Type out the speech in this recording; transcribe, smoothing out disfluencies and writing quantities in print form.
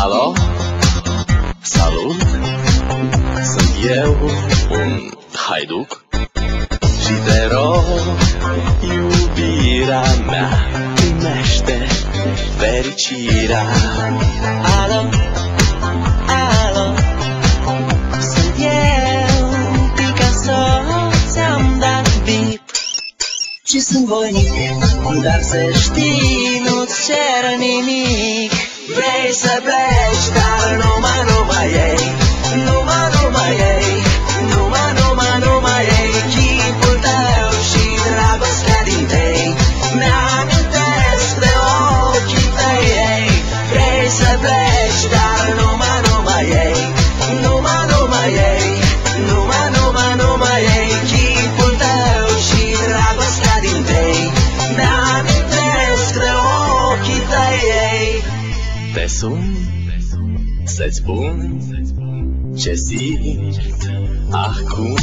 Alo, salut, sunt eu, un haiduc și te rog, iubirea mea, primește fericirea. Alo, alo, sunt eu, Picasso, ți-am dat bip și sunt voinic, dar să știi, nu-ți cer nimic. Vrei să pleci, dar numai ei, numai ei, numai ei, chipul tău și dragostea din tei, mi-amintesc de ochii tăi ei. Vrei să pleci, dar numai ei, numai ei, numai ei, chipul tău și dragostea din tei, mi-amintesc de ochii tăi ei. Te sun să-ți spun ce simt acum.